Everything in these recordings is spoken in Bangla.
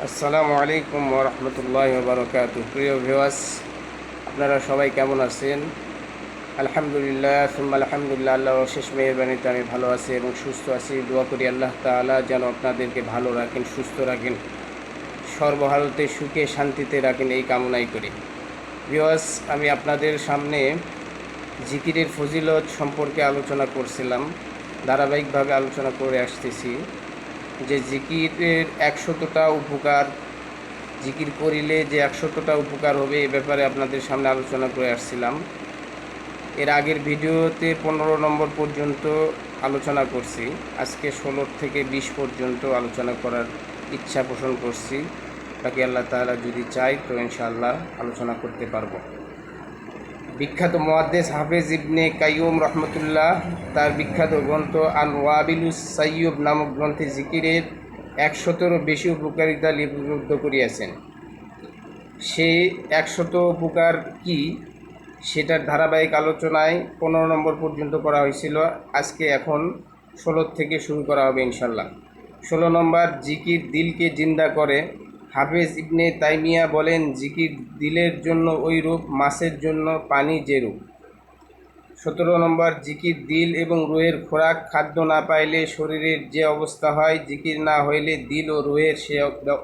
আসসালামু আলাইকুম ওয়া রাহমাতুল্লাহি ওয়া বারাকাতুহু। প্রিয় ভিউয়ার্স, আপনারা সবাই কেমন আছেন? আলহামদুলিল্লাহ সুম্মা আলহামদুলিল্লাহ, আল্লাহর অশেষ মেহেরবানিতে আমি ভালো আছি এবং সুস্থ আছি। দোয়া করি আল্লাহ তাআলা যেন আপনাদেরকে ভালো রাখেন, সুস্থ রাখেন, সর্বহালতে সুখে শান্তিতে রাখেন, এই কামনাই করি। ভিউয়ার্স, আমি আপনাদের সামনে জিকিরের ফজিলত সম্পর্কে আলোচনা করছিলাম, ধারাবাহিকভাবে আলোচনা করে আসতেছি যে জিকিরের 100টা উপকার, জিকির করিলে যে 100টা উপকার হবে এ ব্যাপারে আপনাদের সামনে আলোচনা করে আসছিলাম। এর আগের ভিডিওতে 15 নম্বর পর্যন্ত আলোচনা করছি, আজকে 16 থেকে 20 পর্যন্ত আলোচনা করার ইচ্ছা পোষণ করছি। বাকি আল্লাহ তাআলা যদি চাই তো ইনশাআল্লাহ আলোচনা করতে পারবো। বিখ্যাত মুহাদ্দিস হাফেজ ইবনে কাইয়ুম রহমতুল্লাহ তার বিখ্যাত গ্রন্থ আল ওয়াবিলুস সাইয়্যিব নামক গ্রন্থে জিকিরের 100-এরও বেশি উপকারিতা লিপিবদ্ধ করিয়াছেন। সেই 100 উপকার কি, সেটার ধারাবাহিক আলোচনায় 15 নম্বর পর্যন্ত করা হয়েছিল। আজকে এখন 16 থেকে শুরু করা হবে ইনশাল্লাহ। 16 নম্বর, জিকির দিলকে জিন্দা করে। হাফেজ ইবনে তাইমিয়া বলেন, জিকির দিলের জন্য ওই রূপ মাছের জন্য পানি যেরূপ। 17 নম্বর, জিকির দিল এবং রুহের খোরাক খাদ্য না পাইলে শরীরের যে অবস্থা হয়, জিকির না হইলে দিল ও রুহের সে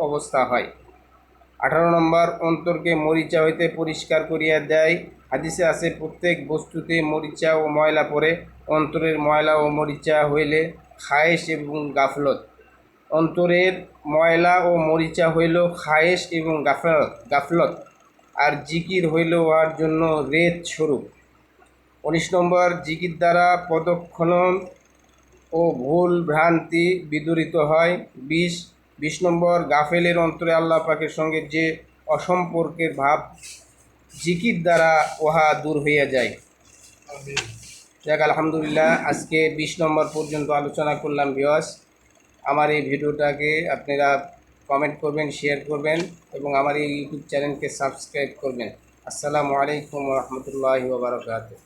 অবস্থা হয়। 18 নম্বর, অন্তরকে মরিচা হইতে পরিষ্কার করিয়া দেয়। হাদিসে আছে, প্রত্যেক বস্তুতে মরিচা ও ময়লা পড়ে, অন্তরের ময়লা ও মরিচা হইলে খায়েশ এবং গাফলত। অন্তরের ময়লা ও মরিচা হইল খায়েশ এবং গাফলত, আর জিকির হইল উহার জন্য রেত স্বরূপ। 19 নম্বর, জিকির দ্বারা পদক্ষণন ও ভুল ভ্রান্তি বিদূরিত হয়। 20 নম্বর, গাফেলের অন্তরে আল্লাহ পাকের সঙ্গে যে অসম্পর্কের ভাব, জিকির দ্বারা উহা দূর হইয়া যায়। যাক, আলহামদুলিল্লাহ, আজকে 20 নম্বর পর্যন্ত আলোচনা করলাম। ভিউয়ার্স, আমার এই ভিডিওটাকে আপনারা কমেন্ট করবেন, শেয়ার করবেন এবং আমার এই ইউটিউব চ্যানেলকে সাবস্ক্রাইব করবেন। আসসালামু আলাইকুম ওয়া রাহমাতুল্লাহি ওয়া বারাকাতুহু।